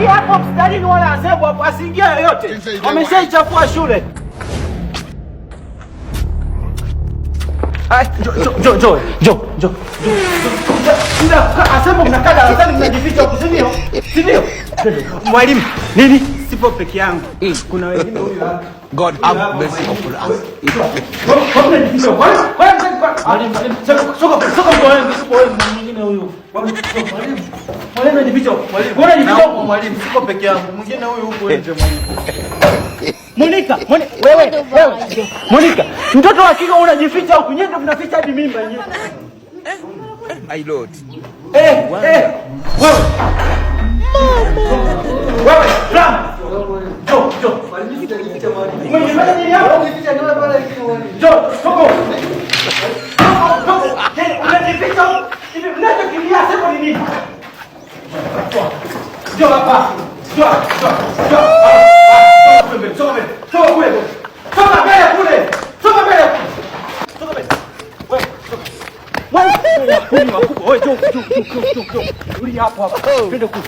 asiingie hapo mstarini wala asembo hapo, asiingie yoyote. Wameshaichafua shule. Jo. Asembo mnakaa darasani mnajificha huko, si ndio? Si ndio? Mwalimu, nini? Sipo peke yangu. Kuna wengine huyu hapa. God have mercy upon us. Mwalimu, siko peke yangu. Mwingine huyu huko nje mwalimu. Monica, mtoto wa kike unajificha huko, nyenye mnaficha hadi mimba yenyewe. My Lord. Wewe. Ram. Jo. Mwenye mada nini hapo? Jo, soko. Unajificha huko. Hivi mnachokimbia sema ni nini? Jo hapa. Jo. Toka mbele kule. Wewe wakubwa, wewe jo. Uli hapa. Twende kule.